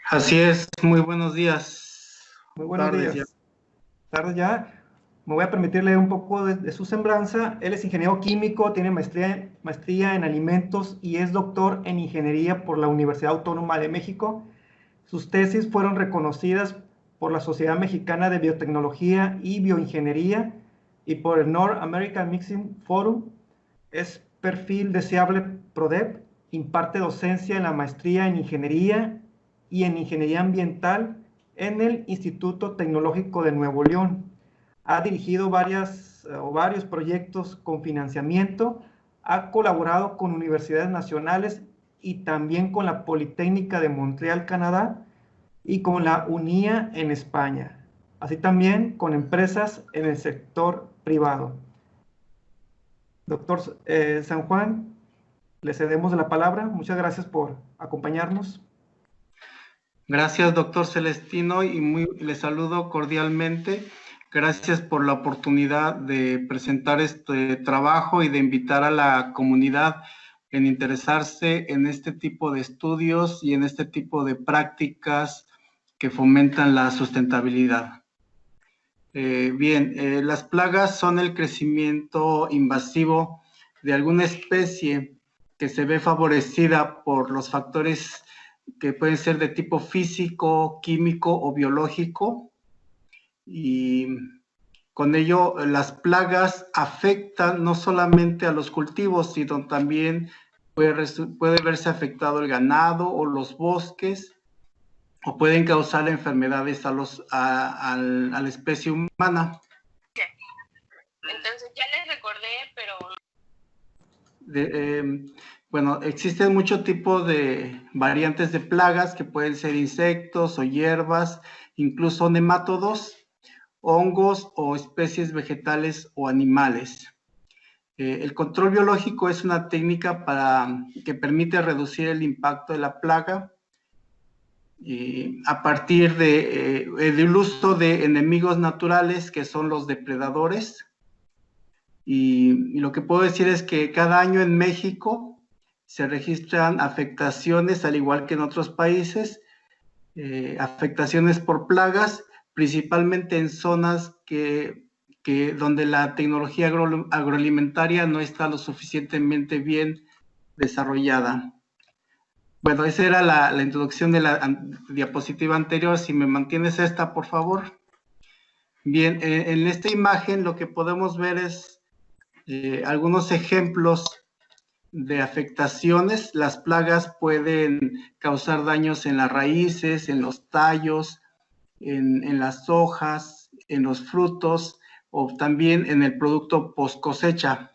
Así es, muy buenos días, Muy buenos tardes ya. días. Tardes ya. Me voy a permitirle un poco de su semblanza. Él es ingeniero químico, tiene maestría en alimentos y es doctor en ingeniería por la Universidad Autónoma de México. Sus tesis fueron reconocidas por la Sociedad Mexicana de Biotecnología y Bioingeniería y por el North American Mixing Forum. Es perfil deseable PRODEP, imparte docencia en la maestría en ingeniería y en ingeniería ambiental en el Instituto Tecnológico de Nuevo León. Ha dirigido varios proyectos con financiamiento, ha colaborado con universidades nacionales y también con la Politécnica de Montreal, Canadá, y con la UNIA en España, así también con empresas en el sector privado. Doctor San Juan, le cedemos la palabra. Muchas gracias por acompañarnos. Gracias, doctor Celestino, y les saludo cordialmente. Gracias por la oportunidad de presentar este trabajo y de invitar a la comunidad en interesarse en este tipo de estudios y en este tipo de prácticas que fomentan la sustentabilidad. Las plagas son el crecimiento invasivo de alguna especie que se ve favorecida por los factores que pueden ser de tipo físico, químico o biológico, y con ello las plagas afectan no solamente a los cultivos, sino también puede verse afectado el ganado o los bosques, o pueden causar enfermedades a la especie humana. Entonces ya les recordé, pero... Bueno, existen muchos tipos de variantes de plagas que pueden ser insectos o hierbas, incluso nemátodos, hongos o especies vegetales o animales. El control biológico es una técnica que permite reducir el impacto de la plaga a partir del uso de enemigos naturales que son los depredadores. Y lo que puedo decir es que cada año en México se registran afectaciones, al igual que en otros países, afectaciones por plagas, principalmente en zonas donde la tecnología agroalimentaria no está lo suficientemente bien desarrollada. Bueno, esa era la introducción de la diapositiva anterior. Si me mantienes esta, por favor. Bien, en esta imagen lo que podemos ver es algunos ejemplos de afectaciones. Las plagas pueden causar daños en las raíces, en los tallos, en las hojas, en los frutos o también en el producto post cosecha.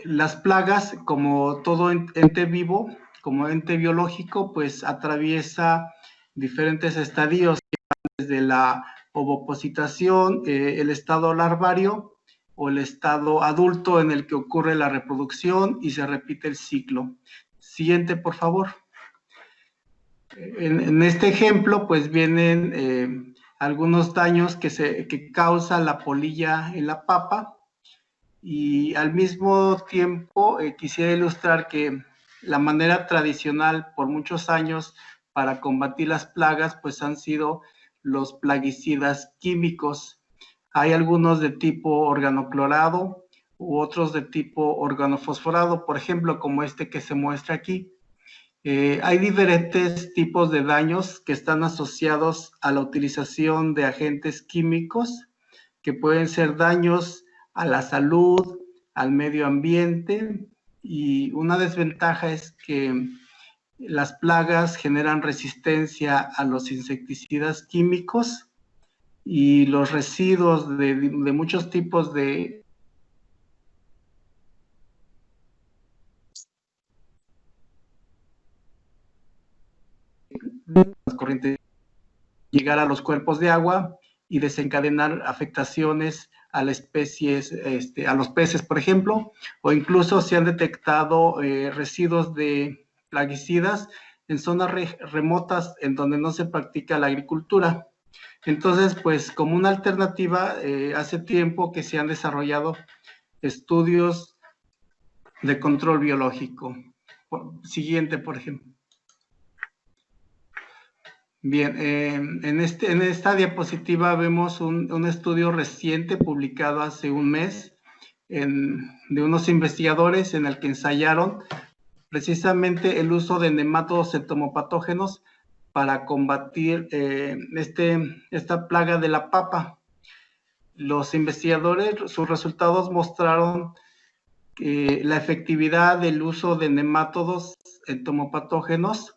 Las plagas, como todo ente vivo, como ente biológico, pues atraviesa diferentes estadios, desde la ovopositación, el estado larvario o el estado adulto en el que ocurre la reproducción y se repite el ciclo. Siguiente, por favor. En este ejemplo, pues vienen algunos daños que causa la polilla en la papa, y al mismo tiempo quisiera ilustrar que la manera tradicional por muchos años para combatir las plagas pues han sido los plaguicidas químicos. Hay algunos de tipo organoclorado u otros de tipo organofosforado, por ejemplo, como este que se muestra aquí. Hay diferentes tipos de daños que están asociados a la utilización de agentes químicos, que pueden ser daños a la salud, al medio ambiente, y una desventaja es que las plagas generan resistencia a los insecticidas químicos y los residuos de muchos tipos de corrientes llegar a los cuerpos de agua y desencadenar afectaciones a las especies, a los peces, por ejemplo, o incluso se han detectado residuos de plaguicidas en zonas remotas en donde no se practica la agricultura. Entonces, pues como una alternativa, hace tiempo que se han desarrollado estudios de control biológico. Siguiente, por ejemplo. Bien, en esta diapositiva vemos un estudio reciente publicado hace un mes de unos investigadores en el que ensayaron precisamente el uso de nemátodos entomopatógenos para combatir esta plaga de la papa. Los investigadores, sus resultados mostraron que la efectividad del uso de nemátodos entomopatógenos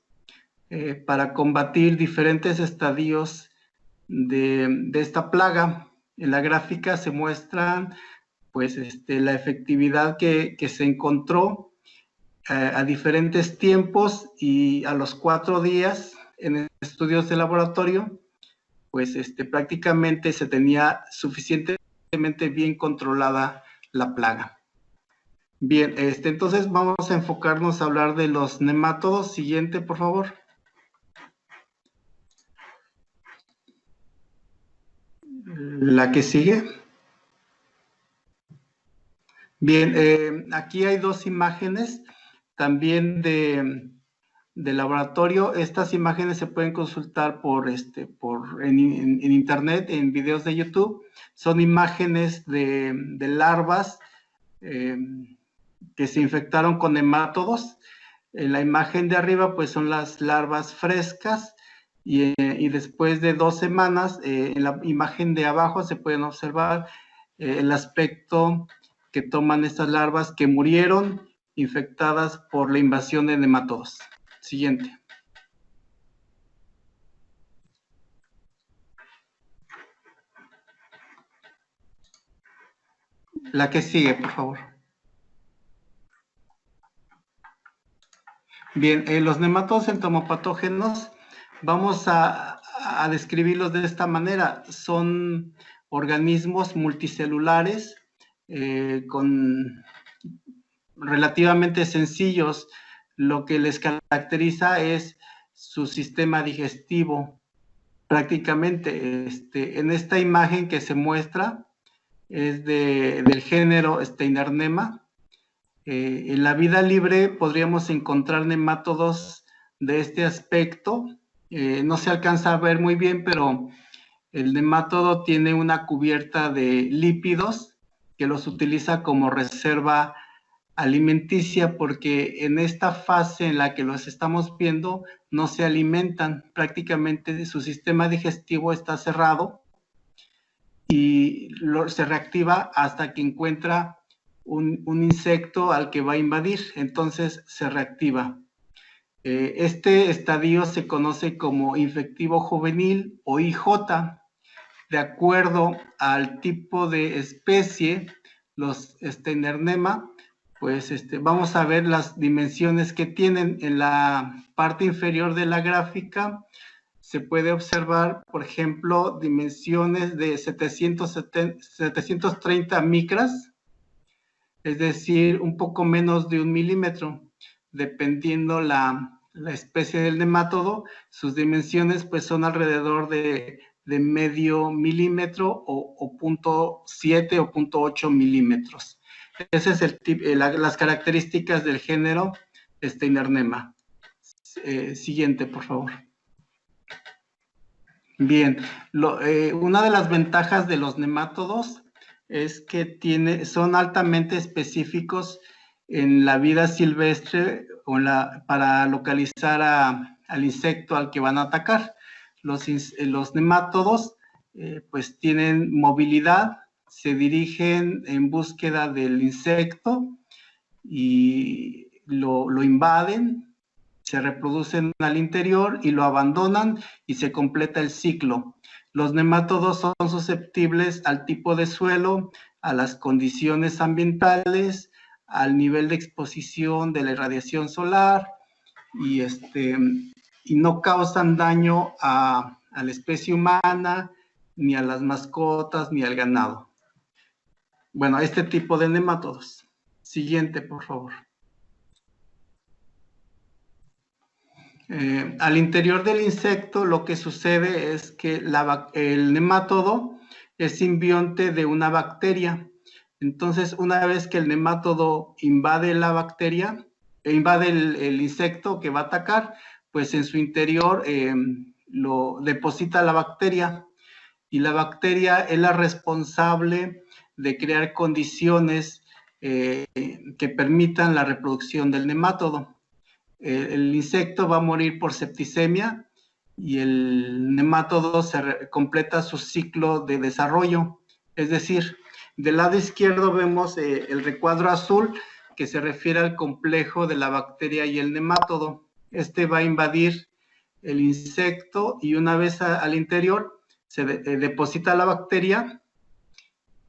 para combatir diferentes estadios de esta plaga. En la gráfica se muestra pues, la efectividad que se encontró a diferentes tiempos y a los 4 días en estudios de laboratorio, pues prácticamente se tenía suficientemente bien controlada la plaga. Bien, entonces vamos a enfocarnos a hablar de los nemátodos. Siguiente, por favor. La que sigue. Bien, aquí hay 2 imágenes también de laboratorio. Estas imágenes se pueden consultar en internet, en videos de YouTube. Son imágenes de larvas que se infectaron con nemátodos. En la imagen de arriba pues son las larvas frescas y después de 2 semanas en la imagen de abajo se pueden observar el aspecto que toman estas larvas que murieron infectadas por la invasión de nemátodos. Siguiente. La que sigue, por favor. Bien, los nematodos entomopatógenos, vamos a describirlos de esta manera. Son organismos multicelulares relativamente sencillos. Lo que les caracteriza es su sistema digestivo. Prácticamente, en esta imagen que se muestra es del género Steinernema. En la vida libre podríamos encontrar nemátodos de este aspecto. No se alcanza a ver muy bien, pero el nemátodo tiene una cubierta de lípidos que los utiliza como reserva alimenticia, porque en esta fase en la que los estamos viendo no se alimentan, prácticamente su sistema digestivo está cerrado y se reactiva hasta que encuentra un insecto al que va a invadir, entonces se reactiva. Este estadio se conoce como infectivo juvenil o IJ. De acuerdo al tipo de especie, los Steinernema, pues vamos a ver las dimensiones que tienen. En la parte inferior de la gráfica se puede observar, por ejemplo, dimensiones de 730 micras, es decir, un poco menos de 1 milímetro, dependiendo la especie del nemátodo. Sus dimensiones pues son alrededor de medio milímetro o 0.7 o 0.8 milímetros. Ese es las características del género Steinernema. Siguiente, por favor. Bien, una de las ventajas de los nemátodos es que son altamente específicos en la vida silvestre para localizar al insecto al que van a atacar. Los nemátodos pues tienen movilidad, se dirigen en búsqueda del insecto y lo invaden, se reproducen al interior y lo abandonan y se completa el ciclo. Los nemátodos son susceptibles al tipo de suelo, a las condiciones ambientales, al nivel de exposición de la irradiación solar y no causan daño a la especie humana, ni a las mascotas, ni al ganado. Bueno, este tipo de nemátodos. Siguiente, por favor. Al interior del insecto lo que sucede es que el nemátodo es simbionte de una bacteria. Entonces, una vez que el nemátodo invade la bacteria, invade el insecto que va a atacar, pues en su interior lo deposita la bacteria, y la bacteria es la responsable de crear condiciones que permitan la reproducción del nemátodo. El insecto va a morir por septicemia y el nemátodo completa su ciclo de desarrollo. Es decir, del lado izquierdo vemos el recuadro azul, que se refiere al complejo de la bacteria y el nemátodo. Este va a invadir el insecto y una vez al interior se deposita la bacteria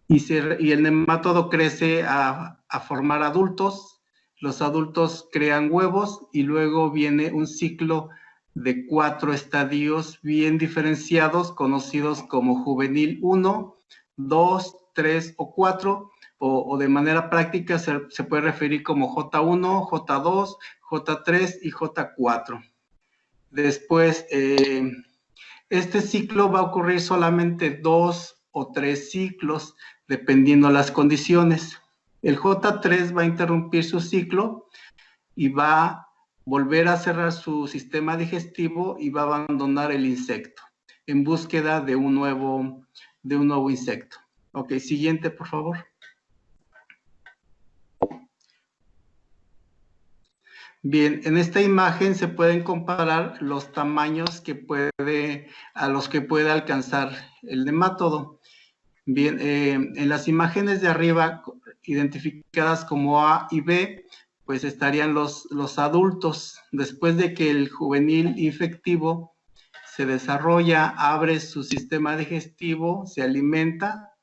y el nemátodo crece a formar adultos. Los adultos crean huevos y luego viene un ciclo de 4 estadios bien diferenciados, conocidos como juvenil 1, 2, 3 o 4, o de manera práctica se puede referir como J1, J2, J3 y J4. Después, este ciclo va a ocurrir solamente 2 o 3 ciclos, dependiendo las condiciones. El J3 va a interrumpir su ciclo y va a volver a cerrar su sistema digestivo y va a abandonar el insecto en búsqueda de un nuevo insecto. Ok, siguiente, por favor. Bien, en esta imagen se pueden comparar los tamaños a los que puede alcanzar el nemátodo. Bien, en las imágenes de arriba, identificadas como A y B, pues estarían los adultos. Después de que el juvenil infectivo se desarrolla, abre su sistema digestivo, se alimenta,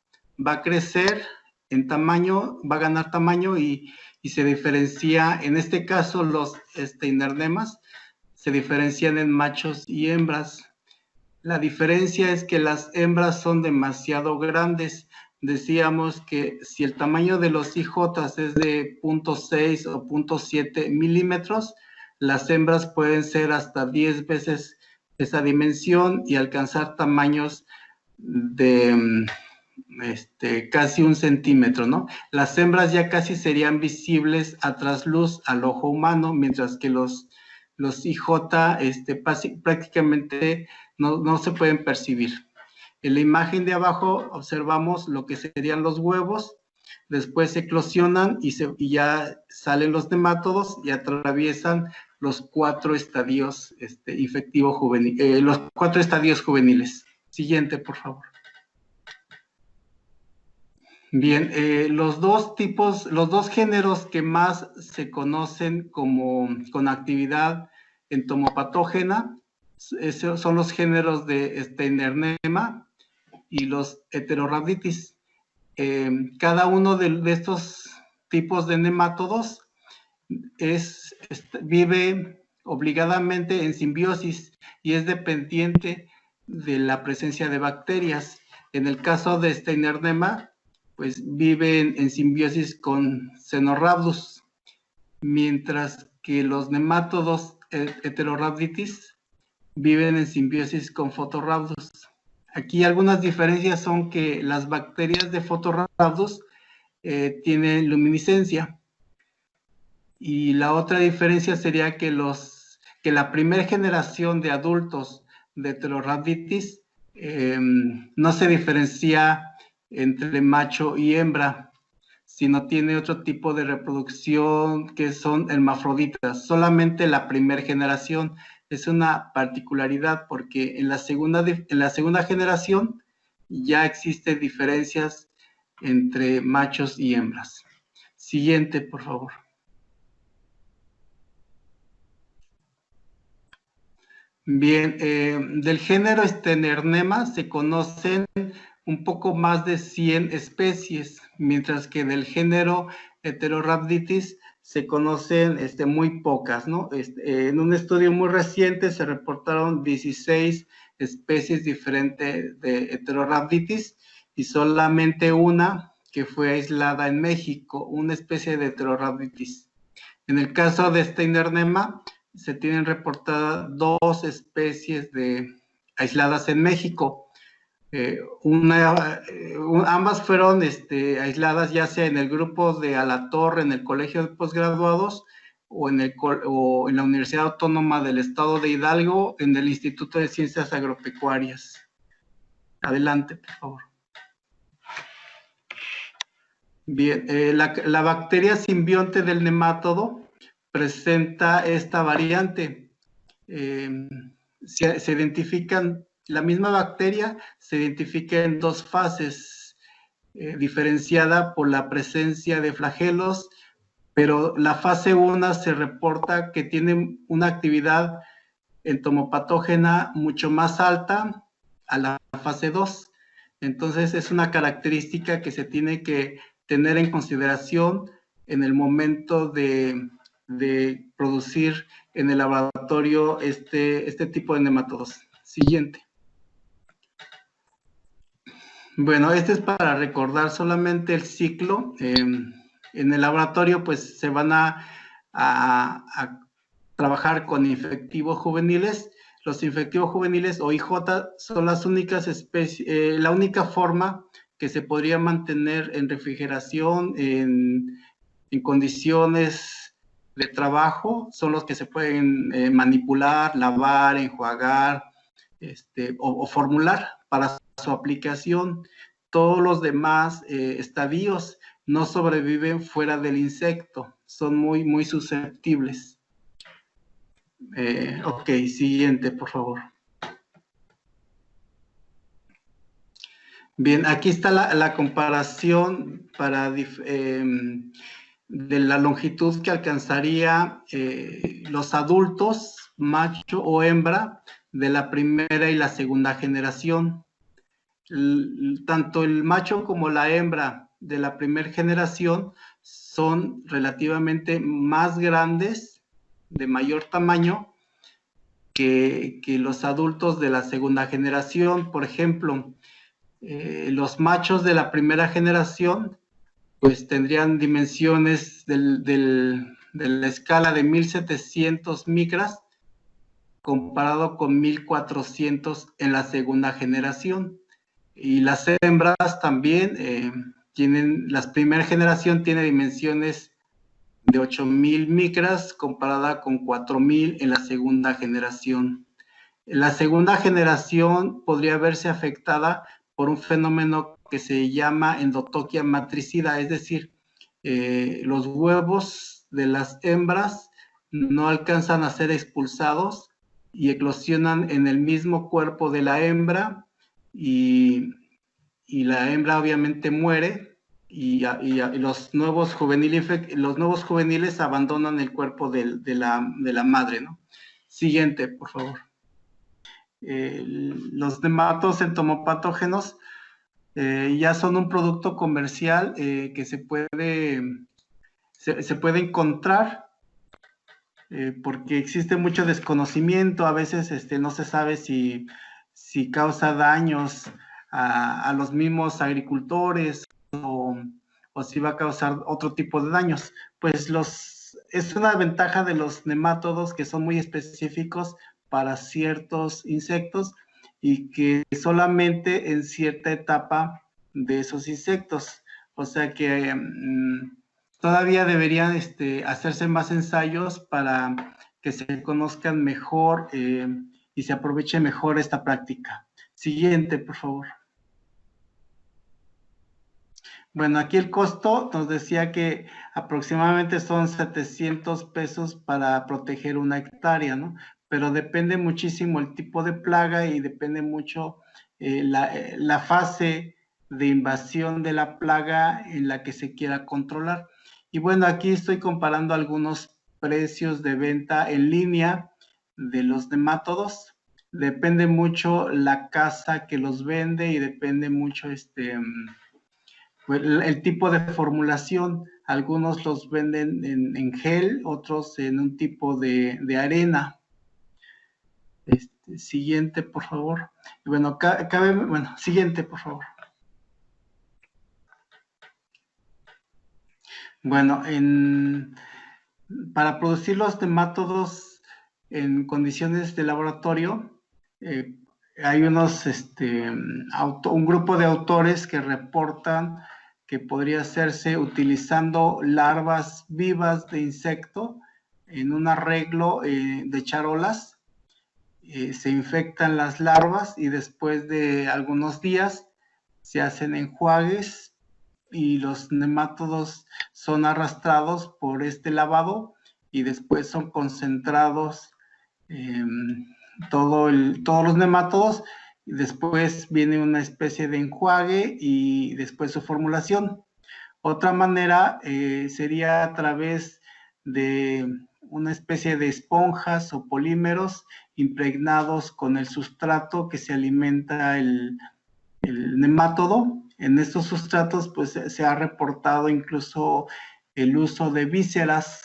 va a crecer en tamaño, va a ganar tamaño y se diferencia, en este caso los inernemas se diferencian en machos y hembras. La diferencia es que las hembras son demasiado grandes. Decíamos que si el tamaño de los hijotas es de 0.6 o 0.7 milímetros, las hembras pueden ser hasta 10 veces esa dimensión y alcanzar tamaños de casi 1 centímetro, ¿no? Las hembras ya casi serían visibles a trasluz al ojo humano, mientras que los IJ prácticamente no se pueden percibir. En la imagen de abajo observamos lo que serían los huevos, después se eclosionan y ya salen los nemátodos y atraviesan los 4 estadios los 4 estadios juveniles. Siguiente, por favor. Bien, los dos géneros que más se conocen con actividad entomopatógena son los géneros de Steinernema y los Heterorhabditis. Cada uno de estos tipos de nemátodos vive obligadamente en simbiosis y es dependiente de la presencia de bacterias. En el caso de Steinernema, pues viven en simbiosis con Caenorhabdus, mientras que los nemátodos Heterorhabditis viven en simbiosis con Photorhabdus. Aquí algunas diferencias son que las bacterias de Photorhabdus tienen luminiscencia, y la otra diferencia sería que la primera generación de adultos de Heterorhabditis no se diferencia entre macho y hembra, sino tiene otro tipo de reproducción que son hermafroditas. Solamente la primera generación es una particularidad porque en la segunda generación ya existen diferencias entre machos y hembras. Siguiente, por favor. Bien, del género Steinernema se conocen un poco más de 100 especies, mientras que del género Heterorhabditis se conocen muy pocas, ¿no? En un estudio muy reciente se reportaron 16 especies diferentes de Heterorhabditis y solamente una que fue aislada en México, una especie de Heterorhabditis. En el caso de Steinernema, se tienen reportadas 2 especies aisladas en México. Ambas fueron aisladas ya sea en el grupo de Alatorre en el Colegio de Postgraduados o en la Universidad Autónoma del Estado de Hidalgo, en el Instituto de Ciencias Agropecuarias. Adelante, por favor. Bien, la bacteria simbionte del nemátodo presenta esta variante. Se identifican, la misma bacteria se identifica en dos fases, diferenciada por la presencia de flagelos, pero la fase 1 se reporta que tiene una actividad entomopatógena mucho más alta a la fase 2. Entonces es una característica que se tiene que tener en consideración en el momento de producir en el laboratorio este tipo de nemátodos. Siguiente. Bueno, este es para recordar solamente el ciclo. En el laboratorio pues se van a trabajar con infectivos juveniles. Los infectivos juveniles o IJ son las únicas especies, la única forma que se podría mantener en refrigeración, en condiciones de trabajo, son los que se pueden manipular, lavar, enjuagar o formular para su aplicación. Todos los demás estadios no sobreviven fuera del insecto, son muy, muy susceptibles. Ok, siguiente, por favor. Bien, aquí está la comparación de la longitud que alcanzaría los adultos, macho o hembra, de la primera y la segunda generación. Tanto el macho como la hembra de la primera generación son relativamente más grandes, de mayor tamaño, que los adultos de la segunda generación. Por ejemplo, los machos de la primera generación pues tendrían dimensiones de la escala de 1700 micras comparado con 1400 en la segunda generación. Y las hembras también la primera generación tiene dimensiones de 8000 micras comparada con 4000 en la segunda generación. La segunda generación podría verse afectada por un fenómeno que se llama endotoquia matricida, es decir, los huevos de las hembras no alcanzan a ser expulsados y eclosionan en el mismo cuerpo de la hembra y la hembra obviamente muere y los nuevos juveniles abandonan el cuerpo de la madre, ¿no? Siguiente, por favor. Los nematodos entomopatógenos ya son un producto comercial que se puede encontrar porque existe mucho desconocimiento. A veces no se sabe si causa daños a los mismos agricultores o si va a causar otro tipo de daños. Pues es una ventaja de los nemátodos que son muy específicos para ciertos insectos y que solamente en cierta etapa de esos insectos. O sea que todavía deberían hacerse más ensayos para que se conozcan mejor y se aproveche mejor esta práctica. Siguiente, por favor. Bueno, aquí el costo nos decía que aproximadamente son 700 pesos para proteger una hectárea, ¿no? Pero depende muchísimo el tipo de plaga y depende mucho la fase de invasión de la plaga en la que se quiera controlar. Y bueno, aquí estoy comparando algunos precios de venta en línea de los nemátodos. Depende mucho la casa que los vende y depende mucho el tipo de formulación. Algunos los venden en gel, otros en un tipo de arena. Siguiente, por favor. Bueno, siguiente, por favor. Bueno, para producir los nemátodos en condiciones de laboratorio, hay un grupo de autores que reportan que podría hacerse utilizando larvas vivas de insecto en un arreglo de charolas, se infectan las larvas y después de algunos días se hacen enjuagues y los nemátodos son arrastrados por este lavado y después son concentrados todos los nemátodos, y después viene una especie de enjuague y después su formulación. Otra manera sería a través de una especie de esponjas o polímeros impregnados con el sustrato que se alimenta el nemátodo. En estos sustratos pues se ha reportado incluso el uso de vísceras,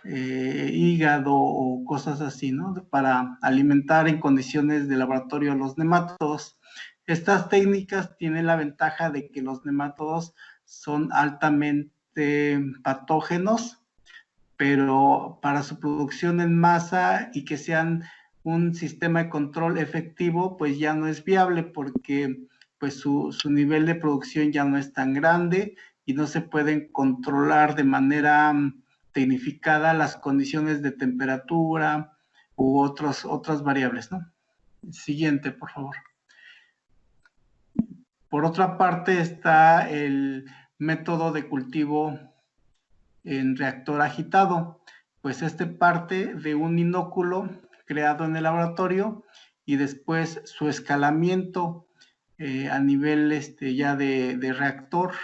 hígado o cosas así, ¿no? Para alimentar en condiciones de laboratorio a los nemátodos. Estas técnicas tienen la ventaja de que los nemátodos son altamente patógenos, pero para su producción en masa y que sean un sistema de control efectivo, pues ya no es viable porque pues su nivel de producción ya no es tan grande y no se pueden controlar de manera tecnificada las condiciones de temperatura u otras variables, ¿no? Siguiente, por favor. Por otra parte está el método de cultivo en reactor agitado, pues este parte de un inóculo creado en el laboratorio y después su escalamiento a nivel ya de reactor.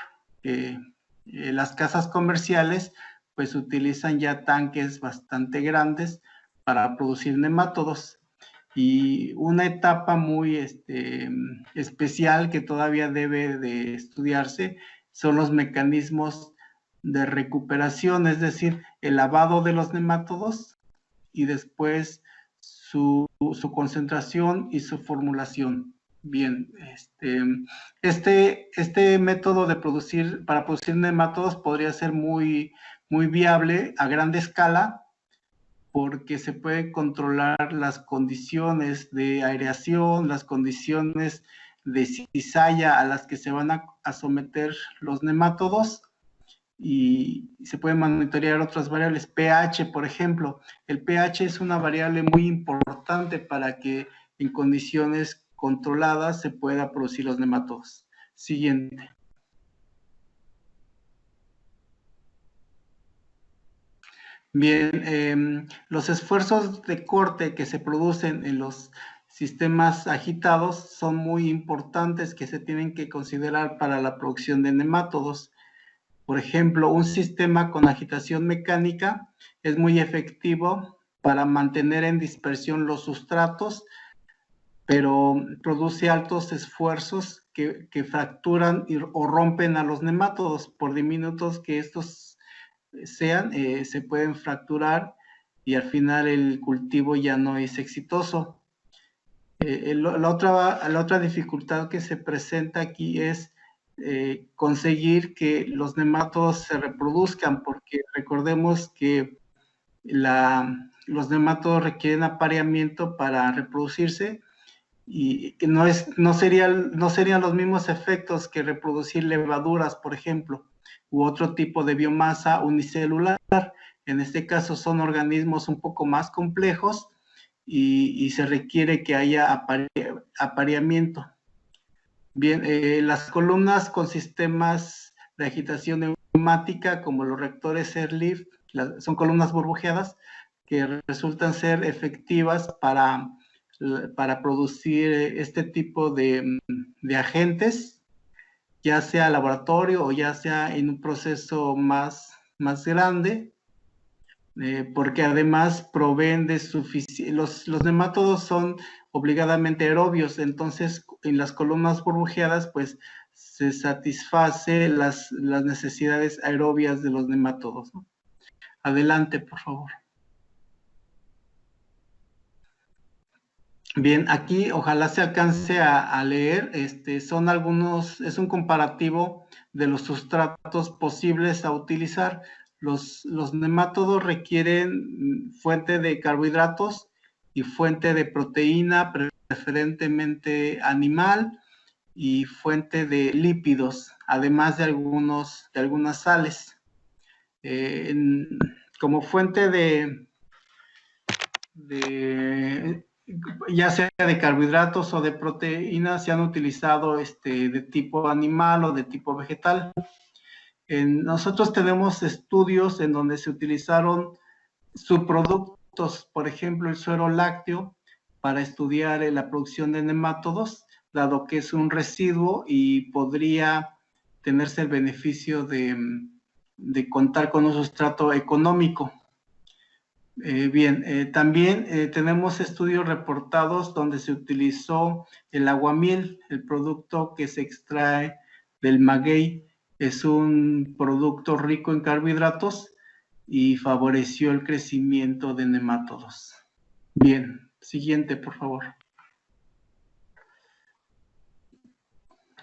Las casas comerciales pues utilizan ya tanques bastante grandes para producir nemátodos. Y una etapa muy especial que todavía debe de estudiarse son los mecanismos de recuperación, es decir, el lavado de los nemátodos y después su concentración y su formulación. Bien, este método de para producir nemátodos podría ser muy viable a gran escala porque se pueden controlar las condiciones de aireación, las condiciones de cizalla a las que se van a someter los nemátodos y se pueden monitorear otras variables. pH, por ejemplo. El pH es una variable muy importante para que en condiciones controladas se pueda producir los nemátodos. Siguiente. Bien, los esfuerzos de corte que se producen en los sistemas agitados son muy importantes que se tienen que considerar para la producción de nemátodos. Por ejemplo, un sistema con agitación mecánica es muy efectivo para mantener en dispersión los sustratos, pero produce altos esfuerzos que fracturan o rompen a los nemátodos. Por diminutos que estos sean, se pueden fracturar y al final el cultivo ya no es exitoso. La otra dificultad que se presenta aquí es conseguir que los nemátodos se reproduzcan, porque recordemos que los nemátodos requieren apareamiento para reproducirse y que no serían los mismos efectos que reproducir levaduras, por ejemplo, u otro tipo de biomasa unicelular. En este caso son organismos un poco más complejos y se requiere que haya apareamiento. Bien, las columnas con sistemas de agitación neumática, como los reactores airlift, son columnas burbujeadas que resultan ser efectivas para producir este tipo de agentes, ya sea laboratorio o ya sea en un proceso más grande, porque además proveen de los nemátodos son obligadamente aerobios, entonces en las columnas burbujeadas pues se satisface las necesidades aerobias de los nemátodos, ¿no? Adelante, por favor. Bien, aquí ojalá se alcance a leer, es un comparativo de los sustratos posibles a utilizar. Los nemátodos requieren fuente de carbohidratos y fuente de proteína, preferentemente animal, y fuente de lípidos, además de algunas sales. como fuente ya sea de carbohidratos o de proteínas, se han utilizado de tipo animal o de tipo vegetal. Nosotros tenemos estudios en donde se utilizaron subproductos, por ejemplo, el suero lácteo, para estudiar la producción de nemátodos, dado que es un residuo y podría tenerse el beneficio de contar con un sustrato económico. También tenemos estudios reportados donde se utilizó el aguamiel, el producto que se extrae del maguey. Es un producto rico en carbohidratos y favoreció el crecimiento de nemátodos. Bien, siguiente, por favor.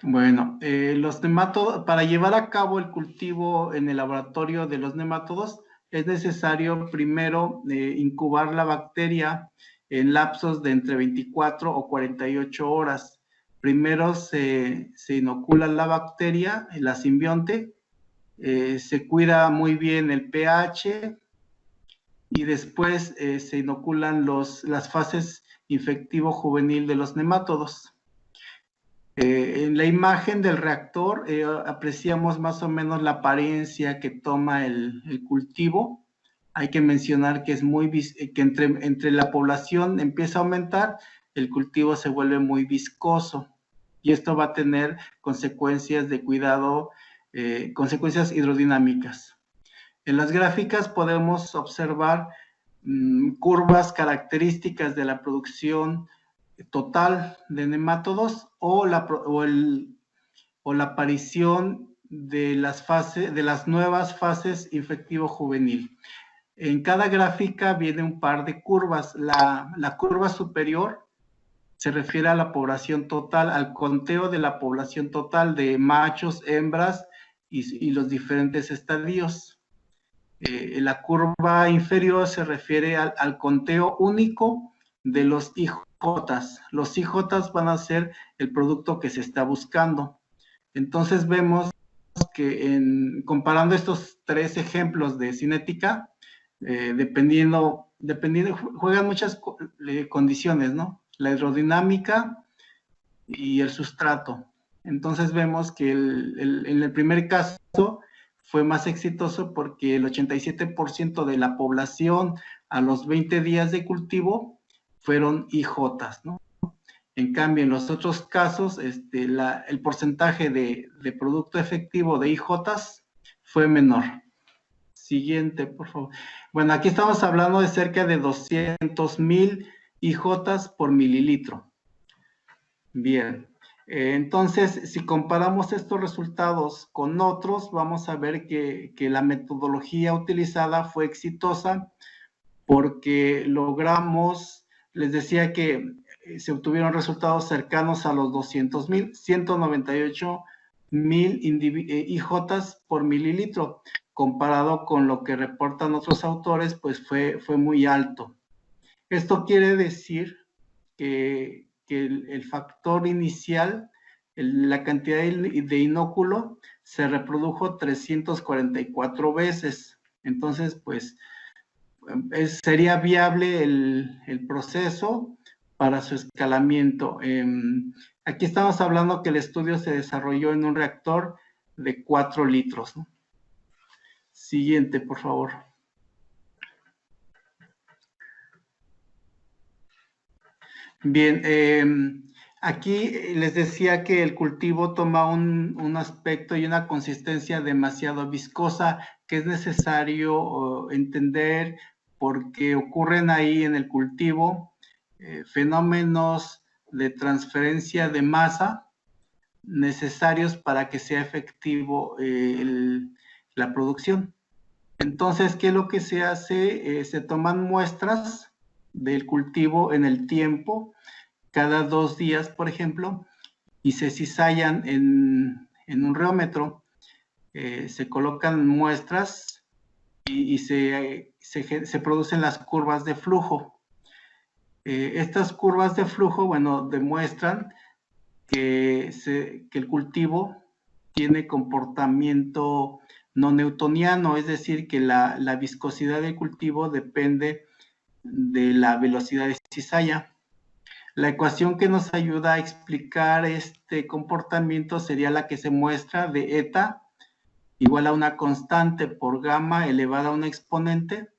Bueno, los nemátodos, para llevar a cabo el cultivo en el laboratorio de los nemátodos, es necesario primero incubar la bacteria en lapsos de entre 24 o 48 horas. Primero se inocula la bacteria, la simbionte, se cuida muy bien el pH y después se inoculan las fases infectivo-juvenil de los nemátodos. En la imagen del reactor apreciamos más o menos la apariencia que toma el cultivo. Hay que mencionar que que entre la población empieza a aumentar, el cultivo se vuelve muy viscoso y esto va a tener consecuencias de cuidado, consecuencias hidrodinámicas. En las gráficas podemos observar curvas características de la producción total de nemátodos o la aparición de las nuevas fases infectivo-juvenil. En cada gráfica viene un par de curvas. La curva superior se refiere a la población total, al conteo de la población total de machos, hembras y los diferentes estadios. La curva inferior se refiere al conteo único de los IJs. Los IJs van a ser el producto que se está buscando. Entonces vemos que comparando estos tres ejemplos de cinética, dependiendo, juegan muchas condiciones, ¿no? La hidrodinámica y el sustrato. Entonces vemos que en el primer caso fue más exitoso porque el 87% de la población a los 20 días de cultivo fueron IJs, ¿no? En cambio, en los otros casos, el porcentaje de producto efectivo de IJs fue menor. Siguiente, por favor. Bueno, aquí estamos hablando de cerca de 200,000 IJs por mililitro. Bien. Entonces, si comparamos estos resultados con otros, vamos a ver que la metodología utilizada fue exitosa porque logramos, les decía que se obtuvieron resultados cercanos a los 200,000, 198,000 IJs por mililitro, comparado con lo que reportan otros autores, pues fue muy alto. Esto quiere decir que el factor inicial, la cantidad de inóculo, se reprodujo 344 veces. Entonces, pues, sería viable el proceso para su escalamiento. Aquí estamos hablando que el estudio se desarrolló en un reactor de 4 litros, ¿no? Siguiente, por favor. Bien, aquí les decía que el cultivo toma un aspecto y una consistencia demasiado viscosa que es necesario entender porque ocurren ahí en el cultivo fenómenos de transferencia de masa necesarios para que sea efectivo la producción. Entonces, ¿qué es lo que se hace? Se toman muestras del cultivo en el tiempo, cada 2 días, por ejemplo, y se cizallan en un reómetro, se colocan muestras y se producen las curvas de flujo. Estas curvas de flujo, bueno, demuestran que el cultivo tiene comportamiento no newtoniano, es decir, que la viscosidad del cultivo depende de la velocidad de cizalla. La ecuación que nos ayuda a explicar este comportamiento sería la que se muestra de eta igual a una constante por gamma elevada a un exponente,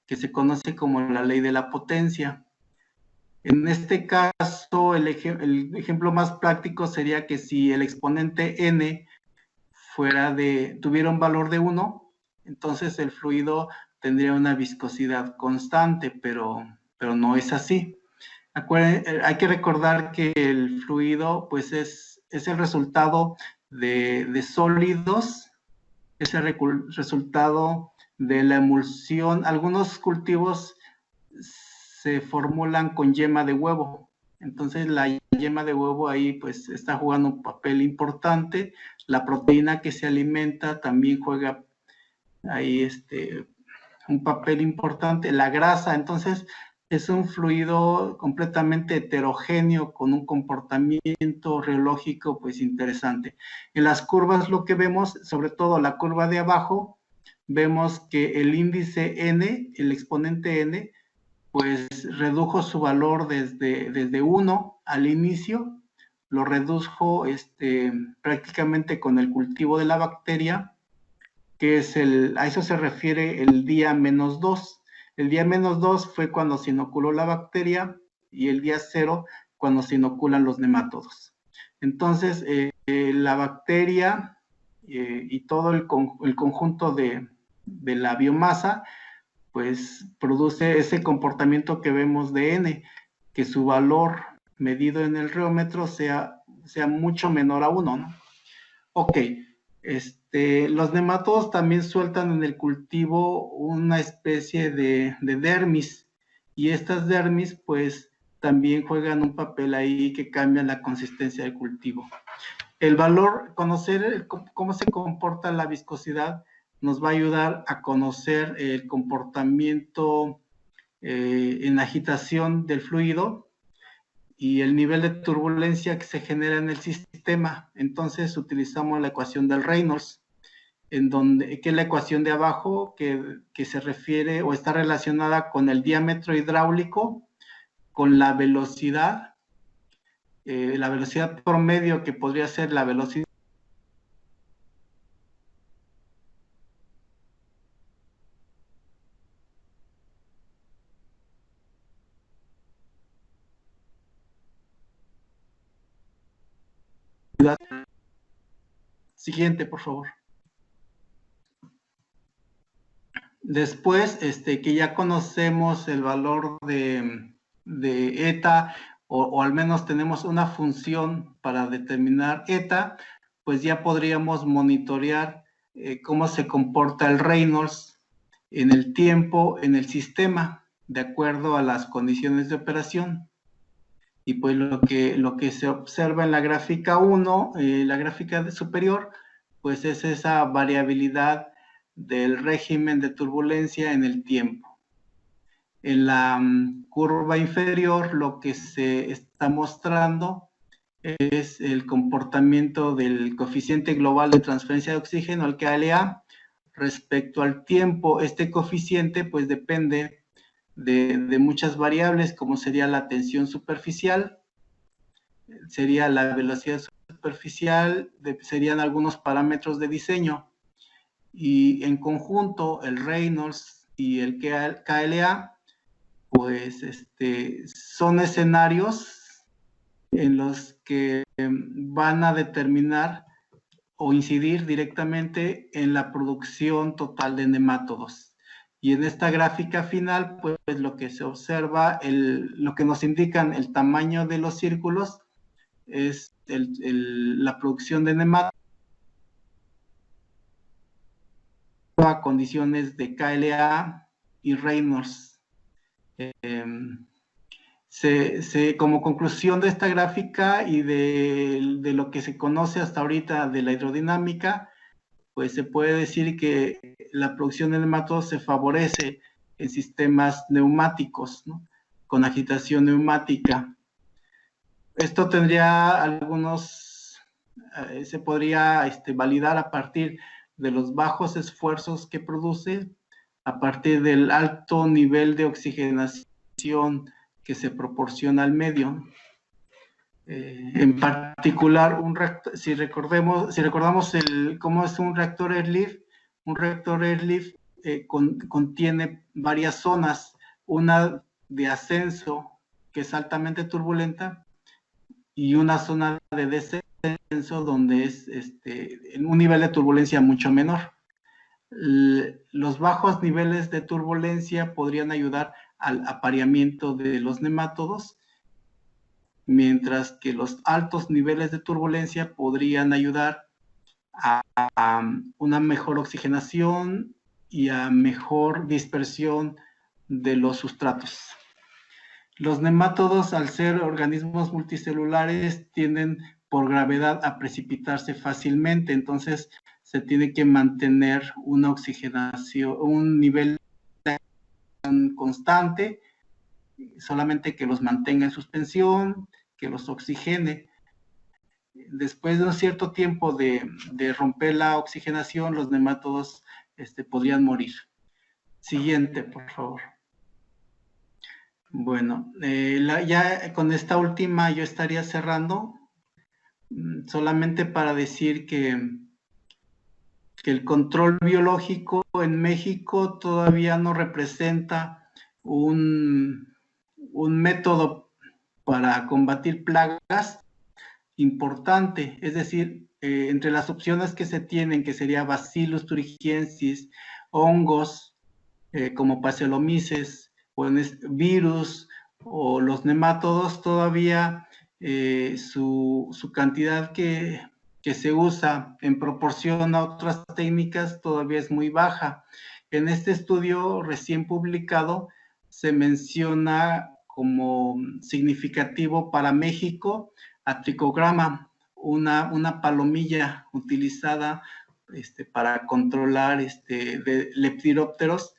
que se conoce como la ley de la potencia. En este caso, el ejemplo más práctico sería que si el exponente n tuviera un valor de 1, entonces el fluido tendría una viscosidad constante, pero no es así. Hay que recordar que el fluido pues es el resultado de sólidos, es el resultado de la emulsión. Algunos cultivos se formulan con yema de huevo, entonces la yema de huevo ahí pues está jugando un papel importante. La proteína que se alimenta también juega ahí un papel importante. La grasa, entonces, es un fluido completamente heterogéneo con un comportamiento reológico pues interesante. En las curvas lo que vemos, sobre todo la curva de abajo, vemos que el índice n, el exponente n, pues redujo su valor desde 1 al inicio, lo redujo prácticamente con el cultivo de la bacteria, que es a eso se refiere el día -2. El día -2 fue cuando se inoculó la bacteria y el día 0 cuando se inoculan los nemátodos. Entonces, la bacteria y todo el conjunto de la biomasa, pues produce ese comportamiento que vemos de n, que su valor medido en el reómetro sea mucho menor a 1, ¿no? Ok. Los nematodos también sueltan en el cultivo una especie de dermis, y estas dermis pues también juegan un papel ahí que cambian la consistencia del cultivo. Conocer cómo se comporta la viscosidad nos va a ayudar a conocer el comportamiento en agitación del fluido y el nivel de turbulencia que se genera en el sistema. Entonces utilizamos la ecuación del Reynolds, que es la ecuación de abajo, que se refiere o está relacionada con el diámetro hidráulico, con la velocidad promedio, que podría ser la velocidad siguiente, por favor. Después, que ya conocemos el valor de eta, o al menos tenemos una función para determinar eta, pues ya podríamos monitorear cómo se comporta el Reynolds en el tiempo, en el sistema, de acuerdo a las condiciones de operación. Y pues lo que se observa en la gráfica 1, la gráfica superior, pues es esa variabilidad del régimen de turbulencia en el tiempo. En la curva inferior lo que se está mostrando es el comportamiento del coeficiente global de transferencia de oxígeno, el KLA, respecto al tiempo. Este coeficiente pues depende de muchas variables, como sería la tensión superficial, sería la velocidad superficial, serían algunos parámetros de diseño. Y en conjunto, el Reynolds y el KLA, pues son escenarios en los que van a determinar o incidir directamente en la producción total de nemátodos. Y en esta gráfica final, pues lo que se observa, lo que nos indican el tamaño de los círculos, es la producción de nemátodos a condiciones de KLA y Reynolds. Como conclusión de esta gráfica y de lo que se conoce hasta ahorita de la hidrodinámica, pues se puede decir que la producción de nemátodos se favorece en sistemas neumáticos, ¿no?, con agitación neumática. Esto tendría se podría validar a partir de los bajos esfuerzos que produce a partir del alto nivel de oxigenación que se proporciona al medio. En particular, si recordamos cómo es un reactor Airlift contiene varias zonas, una de ascenso, que es altamente turbulenta, y una zona de descenso, donde es en un nivel de turbulencia mucho menor. Los bajos niveles de turbulencia podrían ayudar al apareamiento de los nemátodos, mientras que los altos niveles de turbulencia podrían ayudar a una mejor oxigenación y a mejor dispersión de los sustratos. Los nemátodos, al ser organismos multicelulares, tienden por gravedad a precipitarse fácilmente, entonces se tiene que mantener una oxigenación, un nivel constante, solamente que los mantenga en suspensión, que los oxigene. Después de un cierto tiempo de romper la oxigenación, los nemátodos podrían morir. Siguiente, por favor. Bueno, ya con esta última yo estaría cerrando, solamente para decir que el control biológico en México todavía no representa un método para combatir plagas importante, es decir, entre las opciones que se tienen, que sería Bacillus thuringiensis, hongos como Pastelomices, o virus, o los nemátodos, todavía su cantidad que se usa en proporción a otras técnicas todavía es muy baja. En este estudio recién publicado se menciona como significativo para México a Trichogramma, una palomilla utilizada para controlar de lepidópteros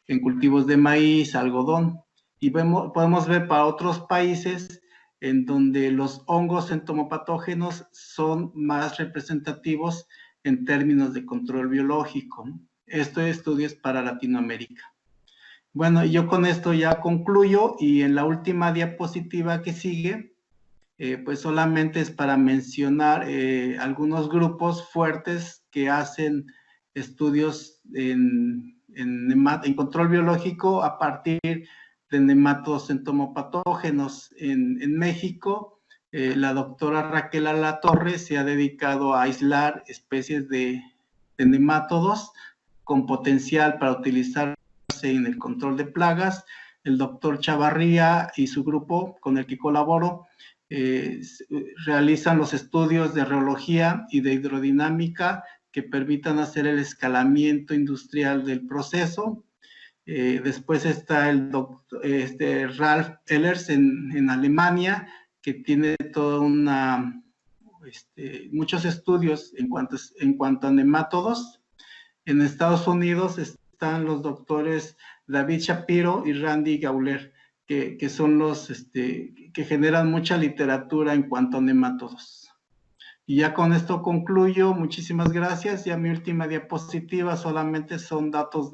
en cultivos de maíz, algodón. Y podemos ver para otros países en donde los hongos entomopatógenos son más representativos en términos de control biológico. Este estudio es para Latinoamérica. Bueno, yo con esto ya concluyo, y en la última diapositiva que sigue, pues solamente es para mencionar algunos grupos fuertes que hacen estudios en control biológico a partir de nematodos entomopatógenos. En México, la doctora Raquel Alatorre se ha dedicado a aislar especies de nemátodos con potencial para utilizarse en el control de plagas. El doctor Chavarría y su grupo, con el que colaboro, realizan los estudios de rheología y de hidrodinámica que permitan hacer el escalamiento industrial del proceso. Después está el doctor Ralf Ehlers en Alemania, que tiene toda muchos estudios en cuanto a nemátodos. En Estados Unidos están los doctores David Shapiro y Randy Gauler, que son los que generan mucha literatura en cuanto a nemátodos. Y ya con esto concluyo. Muchísimas gracias. Ya mi última diapositiva solamente son datos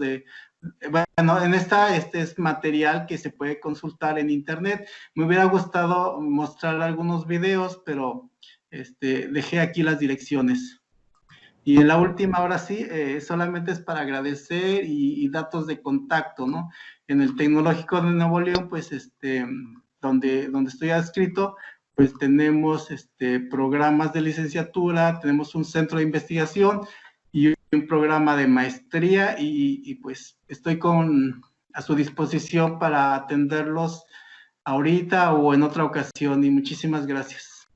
bueno, en este es material que se puede consultar en internet. Me hubiera gustado mostrar algunos videos, pero dejé aquí las direcciones. Y en la última, ahora sí, solamente es para agradecer y datos de contacto, ¿no? En el Tecnológico de Nuevo León, pues, donde estoy adscrito, pues tenemos programas de licenciatura, tenemos un centro de investigación y un programa de maestría, y pues estoy a su disposición para atenderlos ahorita o en otra ocasión, y muchísimas gracias.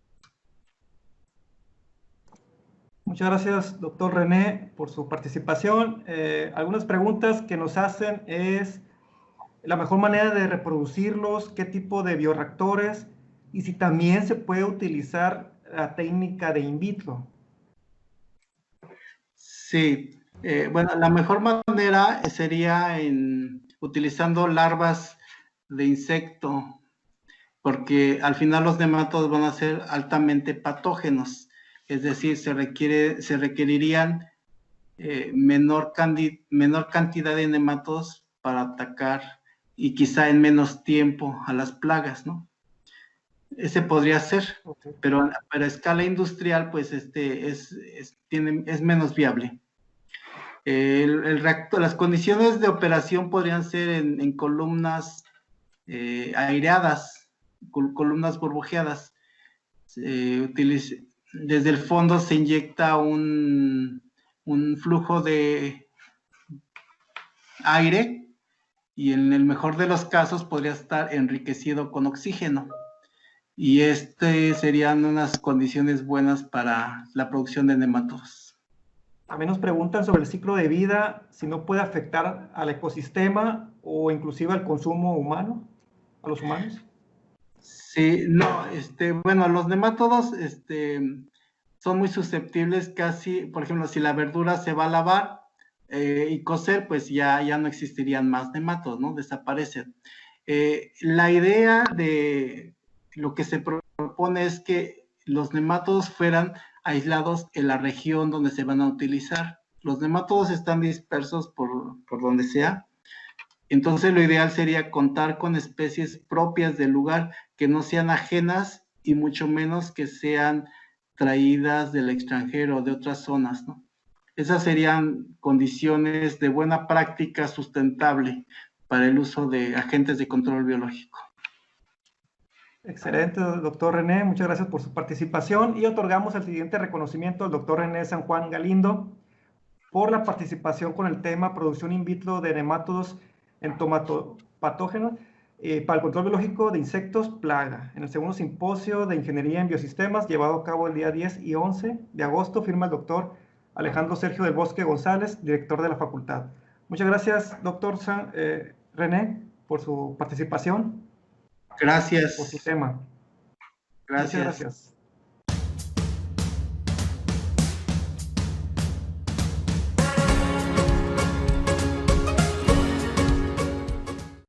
Muchas gracias, doctor René, por su participación. Algunas preguntas que nos hacen es la mejor manera de reproducirlos, qué tipo de bioreactores, y si también se puede utilizar la técnica de in vitro. Sí, bueno, la mejor manera sería utilizando larvas de insecto, porque al final los nemátodos van a ser altamente patógenos. Es decir, se requerirían menor cantidad de nematodos para atacar y quizá en menos tiempo a las plagas, ¿no? Ese podría ser, Okay. pero a escala industrial, pues es menos viable. Las condiciones de operación podrían ser en columnas aireadas, columnas burbujeadas. Desde el fondo se inyecta un flujo de aire y en el mejor de los casos podría estar enriquecido con oxígeno. Y serían unas condiciones buenas para la producción de nematodos. También nos preguntan sobre el ciclo de vida, si no puede afectar al ecosistema o inclusive al consumo humano, a los humanos. Sí, no, bueno, los nematodos, son muy susceptibles casi, por ejemplo, si la verdura se va a lavar y cocer, pues ya no existirían más nematodos, ¿no? Desaparecen. La idea de lo que se propone es que los nematodos fueran aislados en la región donde se van a utilizar. Los nematodos están dispersos por donde sea. Entonces lo ideal sería contar con especies propias del lugar que no sean ajenas y mucho menos que sean traídas del extranjero o de otras zonas, ¿no? Esas serían condiciones de buena práctica sustentable para el uso de agentes de control biológico. Excelente, doctor René. Muchas gracias por su participación y otorgamos el siguiente reconocimiento al doctor René San Juan Galindo por la participación con el tema producción in vitro de nemátodos entomatopatógenos para el control biológico de insectos plaga en el segundo simposio de ingeniería en biosistemas llevado a cabo el día 10 y 11 de agosto. Firma el doctor Alejandro Sergio del Bosque González, director de la facultad. Muchas gracias, doctor René, por su participación. Gracias. Por su tema. Gracias. Muchas gracias.